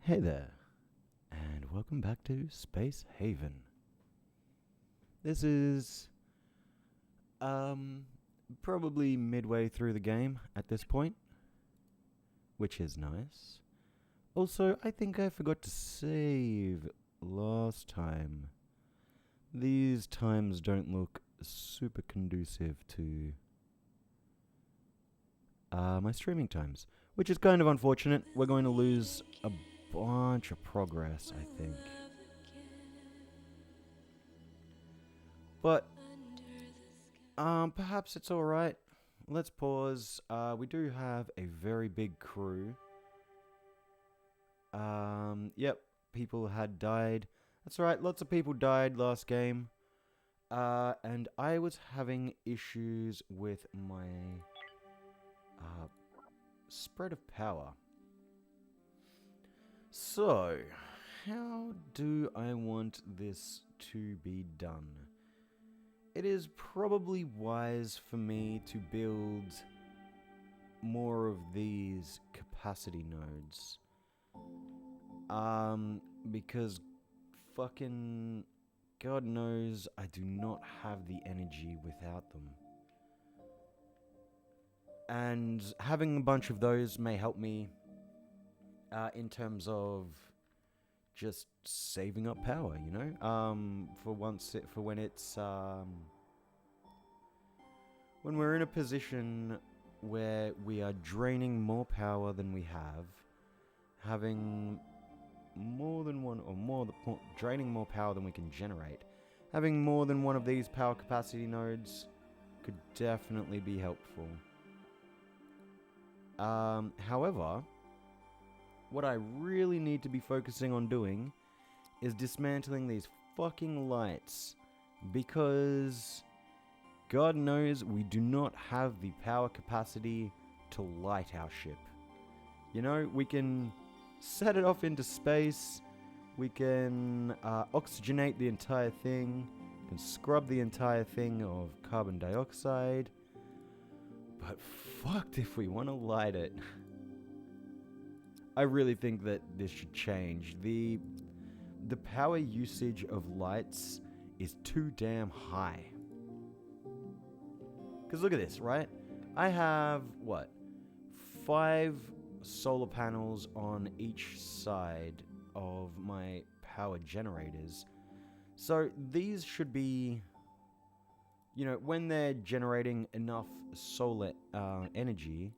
Hey there, and welcome back to Space Haven. This is, probably midway through the game at this point, which is nice. Also, I think I forgot to save last time. These times don't look super conducive to my streaming times, which is kind of unfortunate. We're going to lose a bunch of progress, I think. But perhaps it's alright. Let's pause. We do have a very big crew. Yep, people had died. That's right, lots of people died last game. And I was having issues with my spread of power. So, how do I want this to be done? It is probably wise for me to build more of these capacity nodes. Because fucking God knows I do not have the energy without them. And having a bunch of those may help me in terms of just saving up power, you know? For when it's when we're in a position where we are draining more power than we have, having more than one or draining more power than we can generate, having more than one of these power capacity nodes could definitely be helpful. However, what I really need to be focusing on doing is dismantling these fucking lights, because God knows we do not have the power capacity to light our ship. You know, we can set it off into space, we can oxygenate the entire thing, we can scrub the entire thing of carbon dioxide, but fucked if we want to light it. I really think that this should change. The power usage of lights is too damn high. Because look at this, right? I have, 5 solar panels on each side of my power generators. So these should be, you know, when they're generating enough solar energy,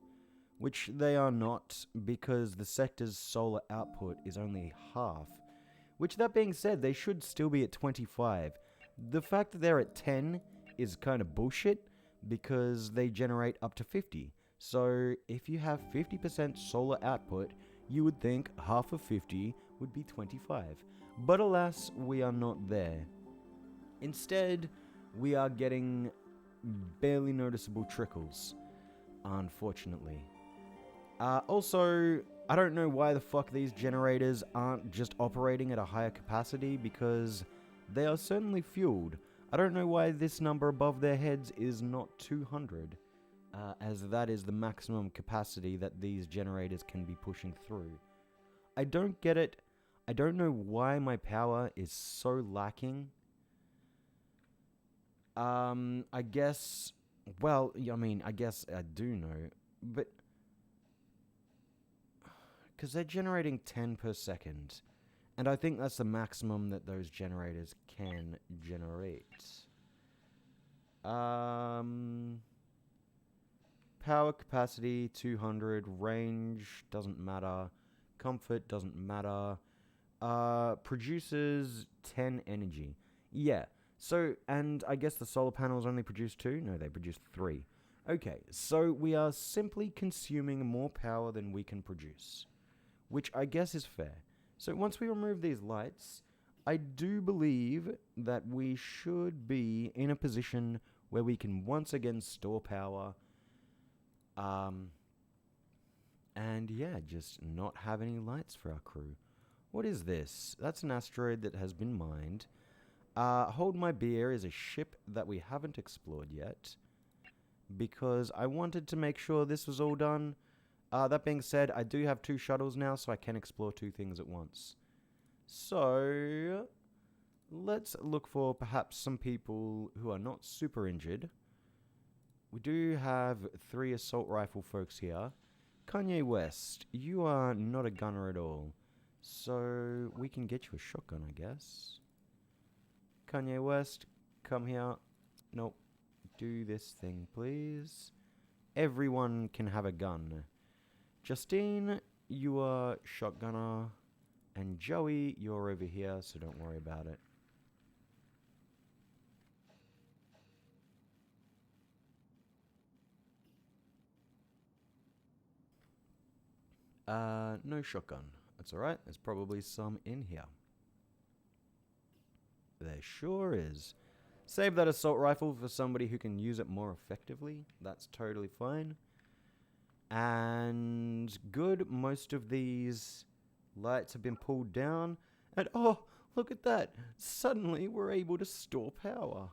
which they are not, because the sector's solar output is only half. Which, that being said, they should still be at 25. The fact that they're at 10 is kind of bullshit, because they generate up to 50. So if you have 50% solar output, you would think half of 50 would be 25. But alas, we are not there. Instead, we are getting barely noticeable trickles, unfortunately. Also, I don't know why the fuck these generators aren't just operating at a higher capacity, because they are certainly fueled. I don't know why this number above their heads is not 200, as that is the maximum capacity that these generators can be pushing through. I don't get it. I don't know why my power is so lacking. I guess, well, I guess I do know, but because they're generating 10 per second. And I think that's the maximum that those generators can generate. Power capacity, 200. Range, doesn't matter. Comfort, doesn't matter. Produces 10 energy. Yeah. So, and I guess the solar panels only produce 2? No, they produce 3. Okay, so we are simply consuming more power than we can produce, which I guess is fair. So once we remove these lights, I do believe that we should be in a position where we can once again store power. And yeah, just not have any lights for our crew. What is this? That's an asteroid that has been mined. Hold My Beer is a ship that we haven't explored yet, because I wanted to make sure this was all done That being said, I do have 2 shuttles now, so I can explore 2 things at once. So, let's look for perhaps some people who are not super injured. We do have 3 assault rifle folks here. Kanye West, you are not a gunner at all. So, we can get you a shotgun, I guess. Kanye West, come here. Nope. Do this thing, please. Everyone can have a gun. Justine, you are shotgunner. And Joey, you're over here, so don't worry about it. No shotgun. That's alright. There's probably some in here. There sure is. Save that assault rifle for somebody who can use it more effectively. That's totally fine. And good, most of these lights have been pulled down. And oh, look at that. Suddenly we're able to store power.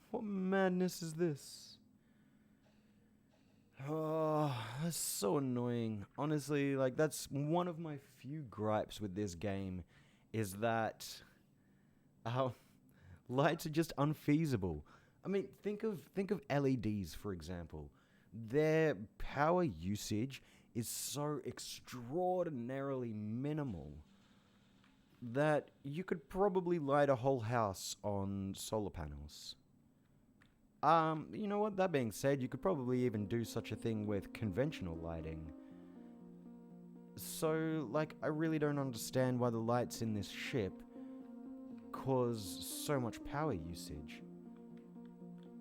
What madness is this? Oh, that's so annoying. Honestly, like, that's one of my few gripes with this game, is that lights are just unfeasible. I mean, think of LEDs, for example. Their power usage is so extraordinarily minimal that you could probably light a whole house on solar panels. You know what? That being said, you could probably even do such a thing with conventional lighting. So, like, I really don't understand why the lights in this ship cause so much power usage.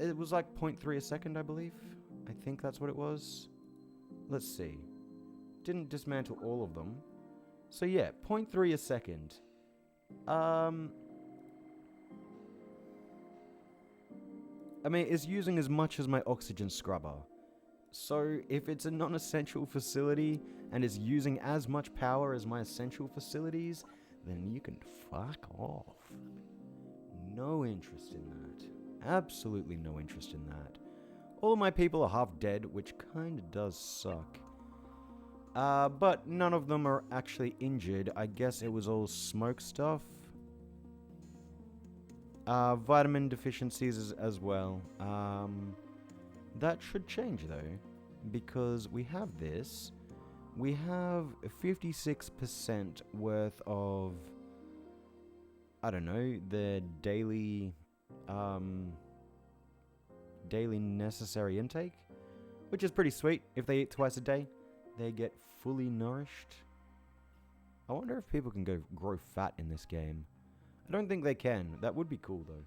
It was like 0.3 a second, I believe. I think that's what it was. Let's see. Didn't dismantle all of them. So yeah, 0.3 a second. I mean, it's using as much as my oxygen scrubber. So, if it's a non-essential facility and is using as much power as my essential facilities, then you can fuck off. No interest in that. Absolutely no interest in that. All of my people are half dead, which kinda does suck. But none of them are actually injured. I guess it was all smoke stuff. Vitamin deficiencies as well. That should change though, because we have this. We have 56% worth of, I don't know, the daily necessary intake, which is pretty sweet. If they eat twice a day, they get fully nourished. I wonder if people can grow fat in this game. I don't think they can. That would be cool though.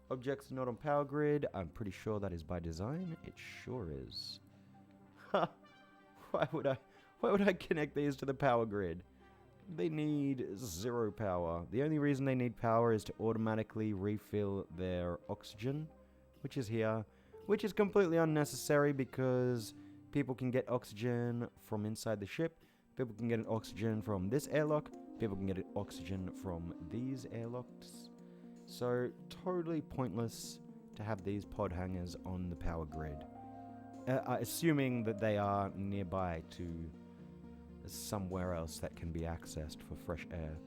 Objects not on power grid. I'm pretty sure that is by design. It sure is. Ha! Why would I connect these to the power grid? They need 0 power. The only reason they need power is to automatically refill their oxygen, which is here, which is completely unnecessary because people can get oxygen from inside the ship. People can get an oxygen from this airlock. People can get an oxygen from these airlocks. So, totally pointless to have these pod hangers on the power grid. Assuming that they are nearby to somewhere else that can be accessed for fresh air.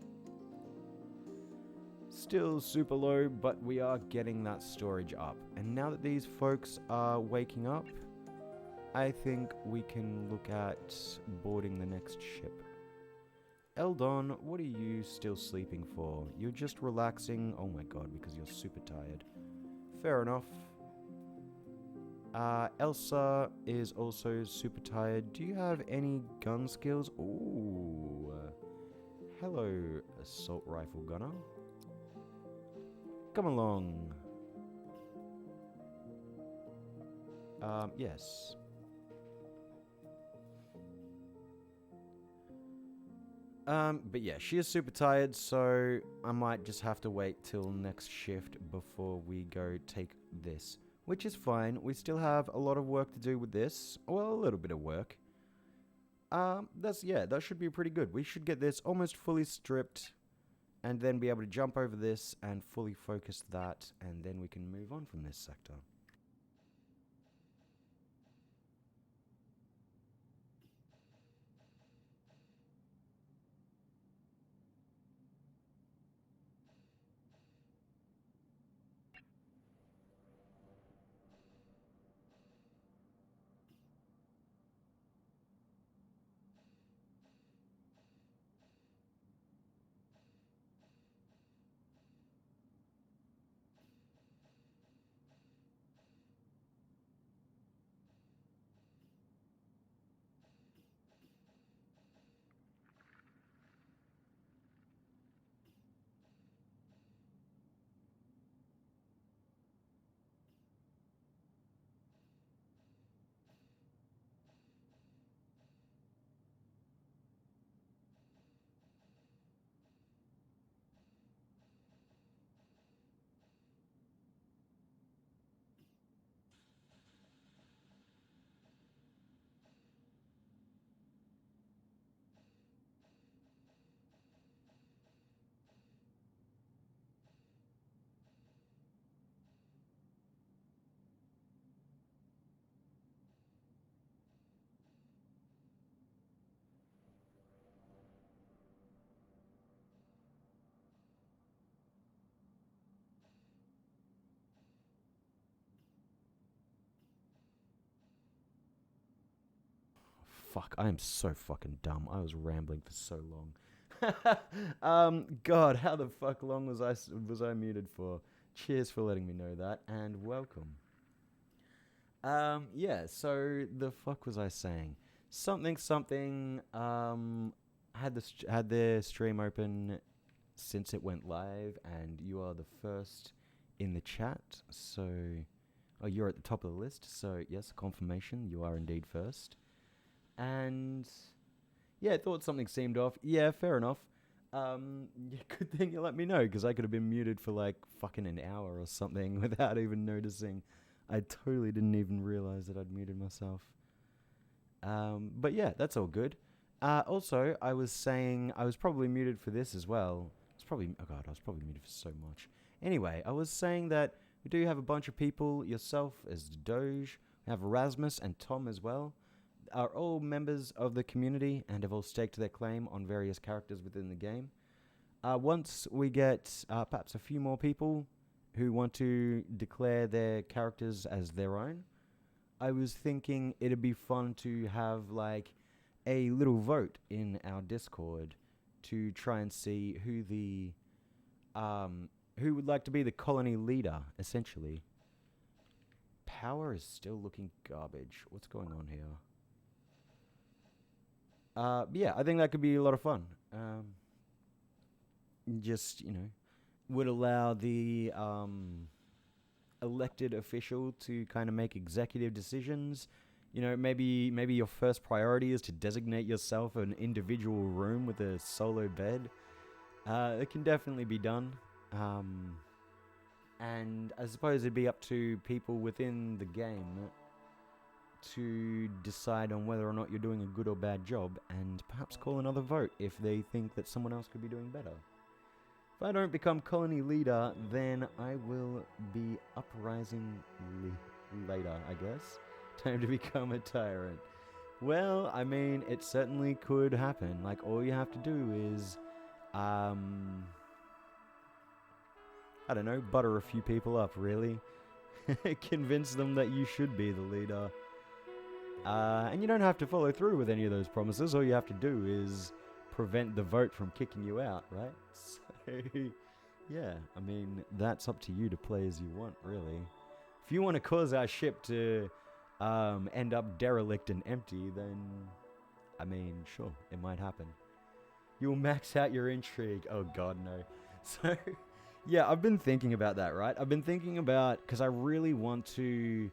Still super low, but we are getting that storage up. And now that these folks are waking up, I think we can look at boarding the next ship. Eldon, what are you still sleeping for? You're just relaxing. Oh my god, because you're super tired. Fair enough. Elsa is also super tired. Do you have any gun skills? Ooh. Hello, assault rifle gunner. Come along. Yes. But yeah, she is super tired, so I might just have to wait till next shift before we go take this. Which is fine. We still have a lot of work to do with this. Well, a little bit of work. That should be pretty good. We should get this almost fully stripped and then be able to jump over this and fully focus that, and then we can move on from this sector. Fuck, I am so fucking dumb. I was rambling for so long. God, how the fuck long was I muted for? Cheers for letting me know that, and welcome. Yeah. So the fuck was I saying? Something. Had the stream open since it went live, and you are the first in the chat. So, oh, you're at the top of the list. So yes, confirmation. You are indeed first. And yeah, thought something seemed off. Yeah, fair enough. Yeah, good thing you let me know, because I could have been muted for like fucking an hour or something without even noticing. I totally didn't even realize that I'd muted myself. But yeah, that's all good. Also, I was saying I was probably muted for this as well. I was probably muted for so much. Anyway, I was saying that we do have a bunch of people, yourself as Doge, we have Erasmus and Tom as well, are all members of the community and have all staked their claim on various characters within the game. Once we get perhaps a few more people who want to declare their characters as their own, I was thinking it'd be fun to have like a little vote in our Discord to try and see who would like to be the colony leader, essentially. Power is still looking garbage. What's going on here? Yeah, I think that could be a lot of fun. Just, would allow the elected official to kind of make executive decisions. Maybe your first priority is to designate yourself an individual room with a solo bed. It can definitely be done. And I suppose it'd be up to people within the game to decide on whether or not you're doing a good or bad job, and perhaps call another vote if they think that someone else could be doing better. If I don't become colony leader, then I will be uprising later, I guess. Time to become a tyrant. Well, I mean, it certainly could happen. Like, all you have to do is, I don't know, butter a few people up, really. Convince them that you should be the leader. And you don't have to follow through with any of those promises. All you have to do is prevent the vote from kicking you out, right? So, yeah, I mean, that's up to you to play as you want, really. If you want to cause our ship to end up derelict and empty, then, I mean, sure, it might happen. You'll max out your intrigue. Oh, God, no. So, yeah, I've been thinking about that, right? I've been thinking about, because I really want to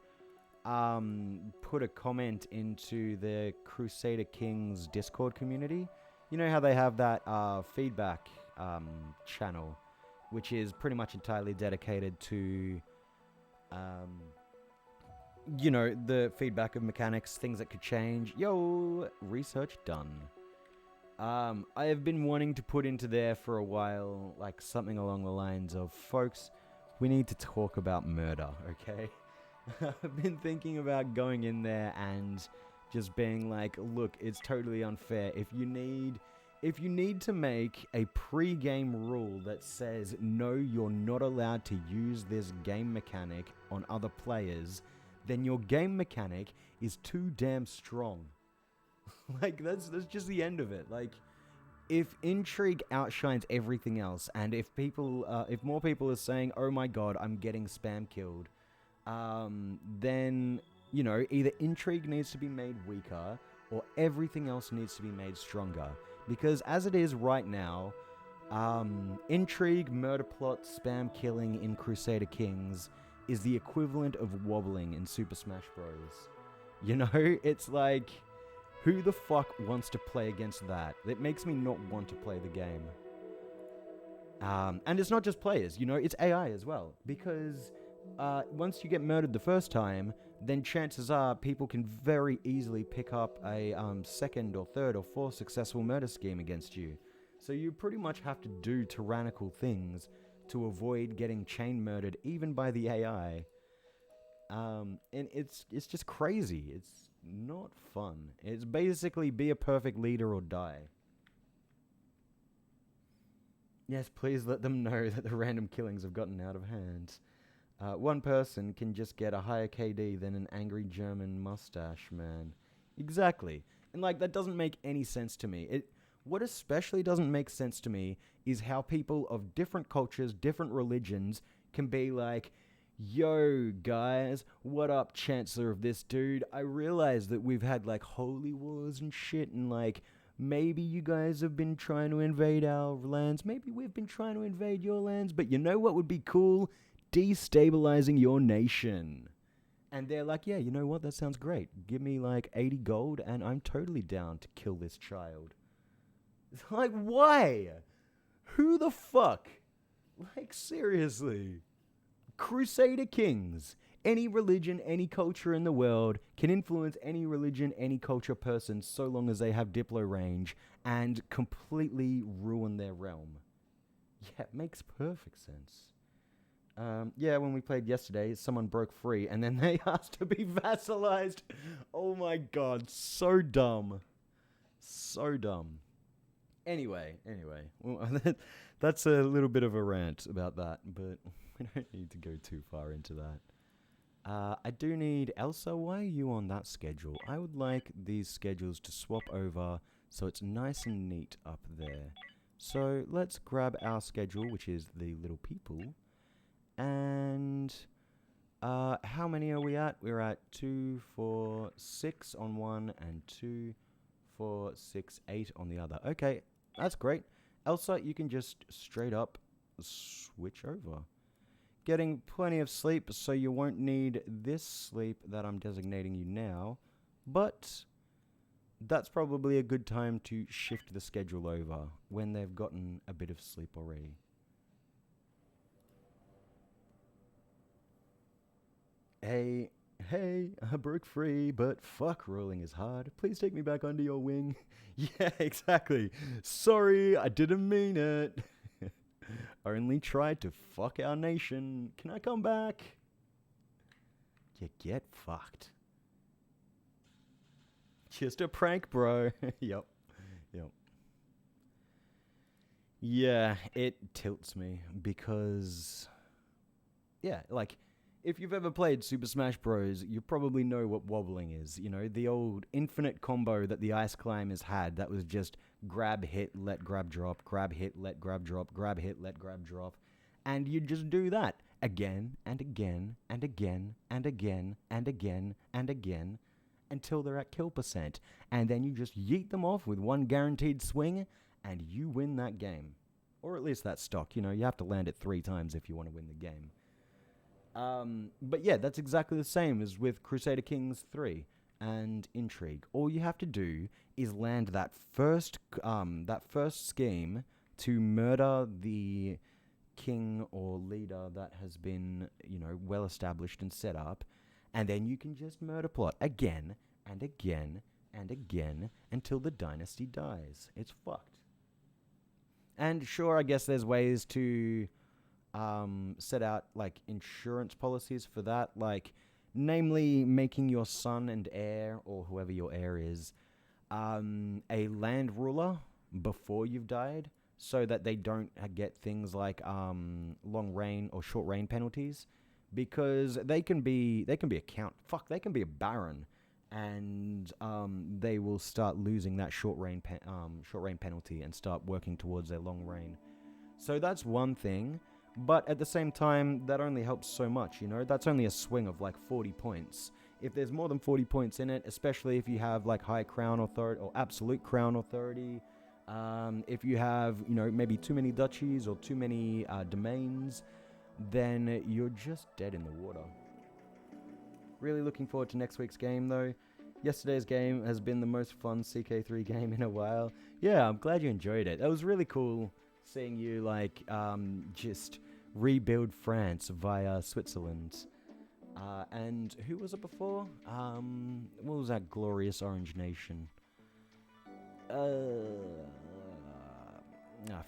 put a comment into the Crusader Kings Discord community. You know how they have that feedback channel, which is pretty much entirely dedicated to, the feedback of mechanics, things that could change. Yo, research done. I have been wanting to put into there for a while, like something along the lines of, folks, we need to talk about murder, okay? I've been thinking about going in there and just being like, look, it's totally unfair. If you need to make a pre-game rule that says, no, you're not allowed to use this game mechanic on other players, then your game mechanic is too damn strong. Like, that's just the end of it. Like, if intrigue outshines everything else, and if more people are saying, oh my god, I'm getting spam killed, then, either intrigue needs to be made weaker, or everything else needs to be made stronger. Because as it is right now, intrigue, murder plot, spam killing in Crusader Kings is the equivalent of wobbling in Super Smash Bros. It's like, who the fuck wants to play against that? It makes me not want to play the game. And it's not just players, it's AI as well. Because once you get murdered the first time, then chances are people can very easily pick up a second or third or fourth successful murder scheme against you. So you pretty much have to do tyrannical things to avoid getting chain murdered, even by the AI. And it's just crazy. It's not fun. It's basically be a perfect leader or die. Yes, please let them know that the random killings have gotten out of hand. One person can just get a higher KD than an angry German mustache man. Exactly. And, like, that doesn't make any sense to me. What especially doesn't make sense to me is how people of different cultures, different religions can be like, yo, guys, what up, Chancellor of this dude? I realize that we've had, like, holy wars and shit, and, like, maybe you guys have been trying to invade our lands. Maybe we've been trying to invade your lands. But you know what would be cool? Destabilizing your nation. And they're like, yeah, you know what? That sounds great. Give me, like, 80 gold, and I'm totally down to kill this child. It's like, why? Who the fuck? Like, seriously. Crusader kings. Any religion, any culture in the world can influence any religion, any culture person so long as they have Diplo range and completely ruin their realm. Yeah, it makes perfect sense. Yeah, when we played yesterday, someone broke free and then they asked to be vassalized. Oh my god, so dumb. So dumb. Anyway, well, that's a little bit of a rant about that, but we don't need to go too far into that. I do need Elsa. Why are you on that schedule? I would like these schedules to swap over so it's nice and neat up there. So let's grab our schedule, which is the little people. And how many are we at? We're at 2, 4, 6 on one and 2, 4, 6, 8 on the other. Okay, that's great. Elsa, you can just straight up switch over. Getting plenty of sleep, so you won't need this sleep that I'm designating you now. But that's probably a good time to shift the schedule over when they've gotten a bit of sleep already. Hey, I broke free, but fuck rolling is hard. Please take me back under your wing. Yeah, exactly. Sorry, I didn't mean it. Only tried to fuck our nation. Can I come back? You get fucked. Just a prank, bro. Yep. Yeah, it tilts me because... Yeah, like... If you've ever played Super Smash Bros., you probably know what wobbling is. You know, the old infinite combo that the Ice Climbers had that was just grab, hit, let grab, drop, grab, hit, let grab, drop, grab, hit, let grab, drop. And you just do that again and again and again and again and again and again until they're at kill percent. And then you just yeet them off with one guaranteed swing and you win that game. Or at least that stock. You know, you have to land it 3 times if you want to win the game. But yeah, that's exactly the same as with Crusader Kings 3 and Intrigue. All you have to do is land that first scheme to murder the king or leader that has been, you know, well established and set up, and then you can just murder plot again and again and again until the dynasty dies. It's fucked. And sure, I guess there's ways to set out like insurance policies for that, like namely making your son and heir, or whoever your heir is, a land ruler before you've died, so that they don't get things like long reign or short reign penalties, because they can be they can be a baron, and they will start losing that short reign penalty and start working towards their long reign. So that's one thing. But at the same time, that only helps so much, you know? That's only a swing of like 40 points. If there's more than 40 points in it, especially if you have like high crown authority or absolute crown authority, if you have, you know, maybe too many duchies or too many domains, then you're just dead in the water. Really looking forward to next week's game, though. Yesterday's game has been the most fun CK3 game in a while. Yeah, I'm glad you enjoyed it. That was really cool. Seeing you, like, just rebuild France via Switzerland. And who was it before? What was that glorious orange nation? I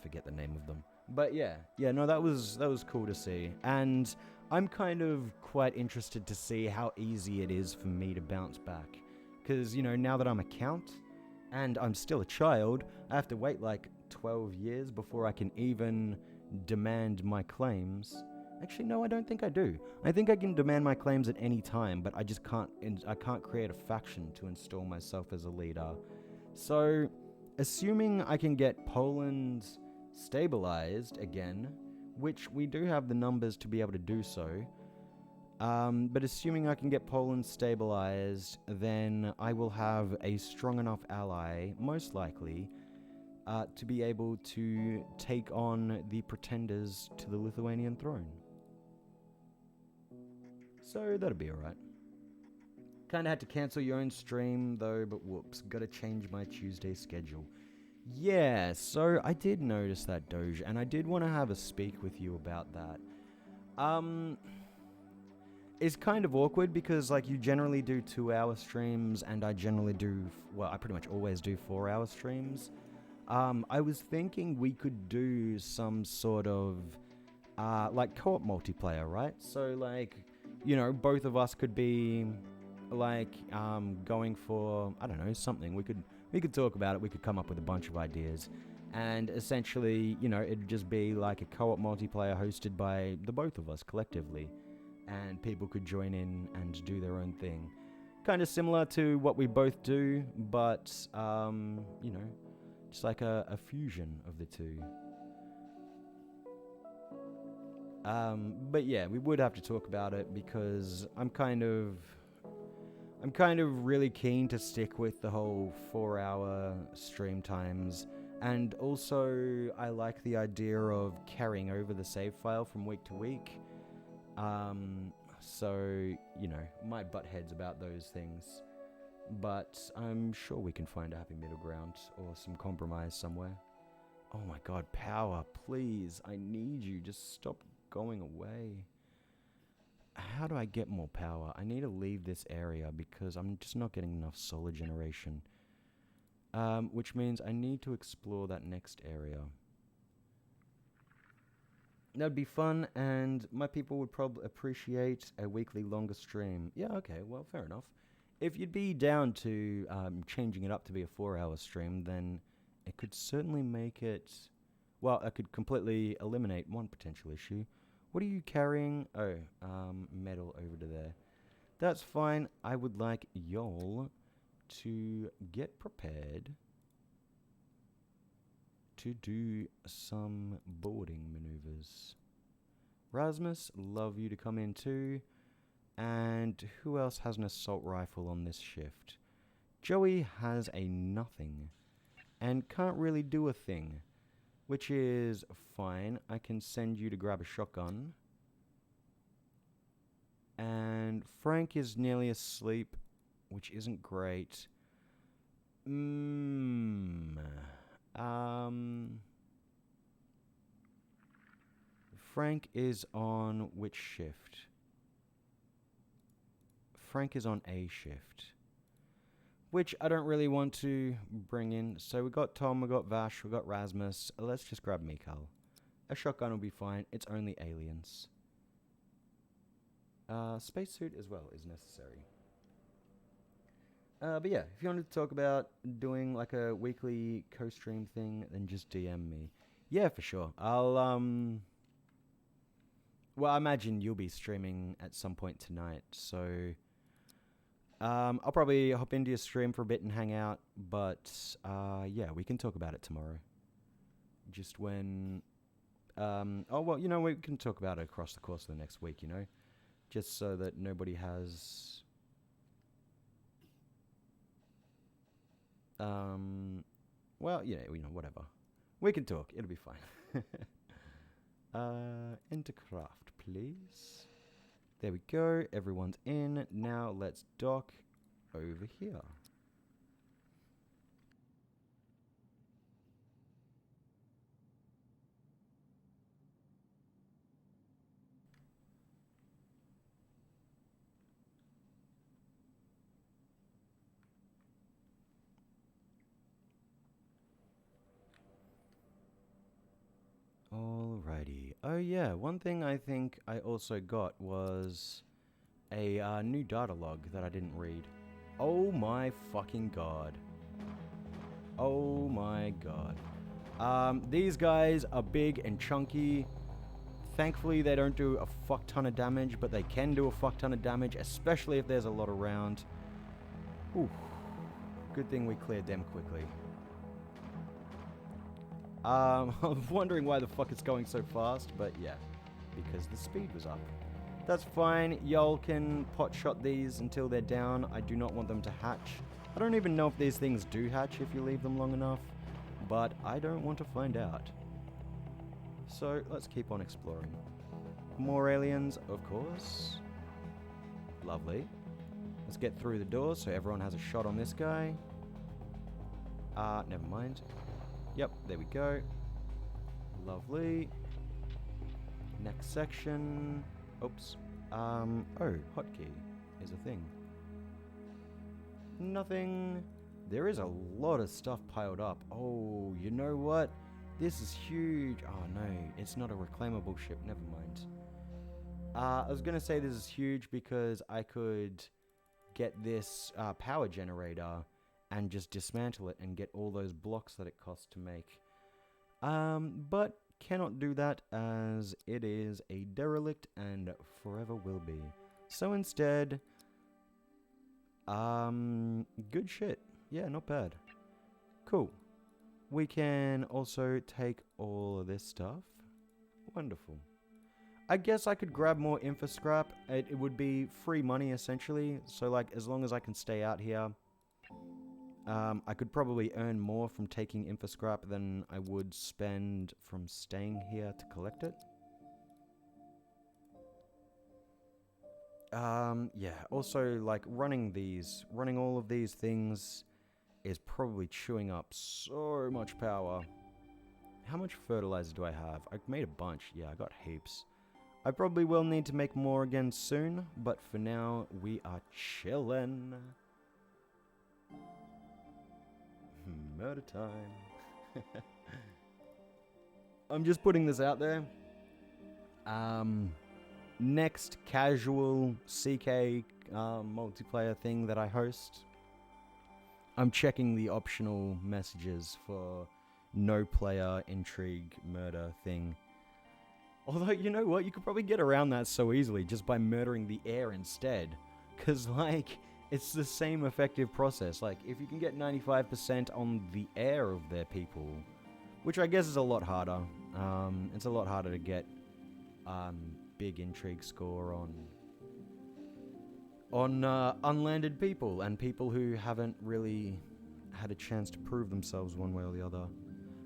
forget the name of them. But yeah, no, that was cool to see. And I'm kind of quite interested to see how easy it is for me to bounce back. Because, you know, now that I'm a count, and I'm still a child, I have to wait, like, 12 years before I can even demand my claims. Actually, no, I don't think I do. I think I can demand my claims at any time, but I just can't. I can't create a faction to install myself as a leader. So, assuming I can get Poland stabilized again, which we do have the numbers to be able to do so. But assuming I can get Poland stabilized, then I will have a strong enough ally, most likely, to be able to take on the pretenders to the Lithuanian throne. So that'll be alright. Kinda had to cancel your own stream though, but whoops, gotta change my Tuesday schedule. Yeah, so I did notice that, Doge, and I did want to have a speak with you about that. It's kind of awkward because, like, you generally do 2-hour streams, and I generally do, well, I pretty much always do 4-hour streams. I was thinking we could do some sort of, like, co-op multiplayer, right? So, like, you know, both of us could be, like, going for, I don't know, something. We could talk about it, we could come up with a bunch of ideas. And essentially, you know, it'd just be like a co-op multiplayer hosted by the both of us collectively. And people could join in and do their own thing. Kind of similar to what we both do, but, you know, just like a fusion of the two. But yeah, we would have to talk about it because I'm kind of really keen to stick with the whole 4-hour stream times. And also, I like the idea of carrying over the save file from week to week. So, you know, might butt heads about those things, but I'm sure we can find a happy middle ground or some compromise somewhere. Oh my god, power, please, I need you, just stop going away. How do I get more power? I need to leave this area because I'm just not getting enough solar generation. Which means I need to explore that next area. That'd be fun, and my people would probably appreciate a weekly longer stream. Yeah, okay, well, fair enough. If you'd be down to changing it up to be a 4-hour stream, then it could certainly make it... Well, I could completely eliminate one potential issue. What are you carrying? Oh, metal over to there. That's fine. I would like y'all to get prepared to do some boarding maneuvers. Rasmus, love you to come in too. And who else has an assault rifle on this shift? Joey has a nothing and can't really do a thing, which is fine. I can send you to grab a shotgun. And Frank is nearly asleep, which isn't great. Frank is on which shift? Frank is on A shift, which I don't really want to bring in. So we got Tom, we got Vash, we got Rasmus. Let's just grab Mikhail. A shotgun will be fine. It's only aliens. Spacesuit as well is necessary. But yeah, if you wanted to talk about doing like a weekly co-stream thing, then just DM me. Yeah, for sure. I'll, well, I imagine you'll be streaming at some point tonight, so... I'll probably hop into your stream for a bit and hang out, but, yeah, we can talk about it tomorrow. Just when... oh, well, you know, we can talk about it across the course of the next week, you know? Just so that nobody has... well, yeah, you know, whatever. We can talk. It'll be fine. Enter craft, please. There we go. Everyone's in. Now let's dock over here. Alrighty. Oh yeah, one thing I think I also got was a new data log that I didn't read. Oh my fucking god. Oh my god. These guys are big and chunky. Thankfully, they don't do a fuck ton of damage, but they can do a fuck ton of damage, especially if there's a lot around. Ooh. Good thing we cleared them quickly. I'm wondering why the fuck it's going so fast, but yeah, because the speed was up. That's fine. Y'all can pot shot these until they're down. I do not want them to hatch. I don't even know if these things do hatch if you leave them long enough, but I don't want to find out. So let's keep on exploring. More aliens, of course. Lovely. Let's get through the door so everyone has a shot on this guy. Never mind. Yep, there we go. Lovely. Next section. Oops. Oh, hotkey is a thing. Nothing. There is a lot of stuff piled up. Oh, you know what? This is huge. Oh no, it's not a reclaimable ship. Never mind. I was gonna say this is huge because I could get this power generator and just dismantle it and get all those blocks that it costs to make. But cannot do that as it is a derelict and forever will be. So instead, good shit. Yeah, not bad. Cool. We can also take all of this stuff. Wonderful. I guess I could grab more infra scrap. It would be free money essentially. So like as long as I can stay out here, I could probably earn more from taking infra scrap than I would spend from staying here to collect it. Yeah, also like running all of these things is probably chewing up so much power. How much fertilizer do I have? I made a bunch. Yeah, I got heaps. I probably will need to make more again soon, but for now, we are chillin'. Murder time. I'm just putting this out there. Next casual CK multiplayer thing that I host, I'm checking the optional messages for no player intrigue murder thing. Although, you know what? You could probably get around that so easily just by murdering the air instead. Because, like, it's the same effective process. Like, if you can get 95% on the air of their people, which I guess is a lot harder. It's a lot harder to get big intrigue score on unlanded people and people who haven't really had a chance to prove themselves one way or the other.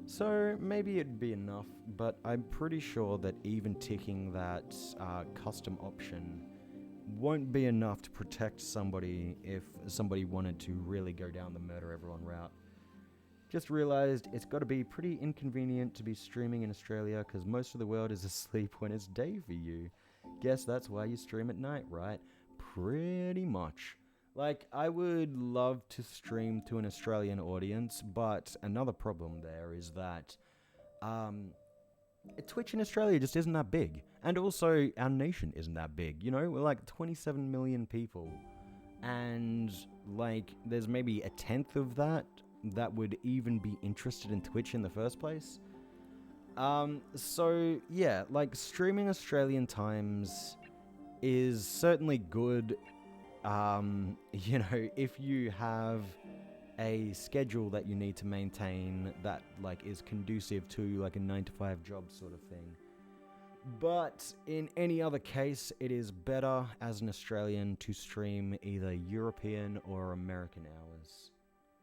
So maybe it'd be enough, but I'm pretty sure that even ticking that custom option won't be enough to protect somebody if somebody wanted to really go down the murder everyone route. Just realized it's got to be pretty inconvenient to be streaming in Australia because most of the world is asleep when it's day for you. Guess that's why you stream at night, right? Pretty much. Like, I would love to stream to an Australian audience, but another problem there is that Twitch in Australia just isn't that big. And also, our nation isn't that big, you know? We're like 27 million people. And, like, there's maybe a tenth of that would even be interested in Twitch in the first place. So, yeah, like, streaming Australian times is certainly good. You know, if you have a schedule that you need to maintain that, like, is conducive to, like, a 9-to-5 job sort of thing. But in any other case, it is better as an Australian to stream either European or American hours.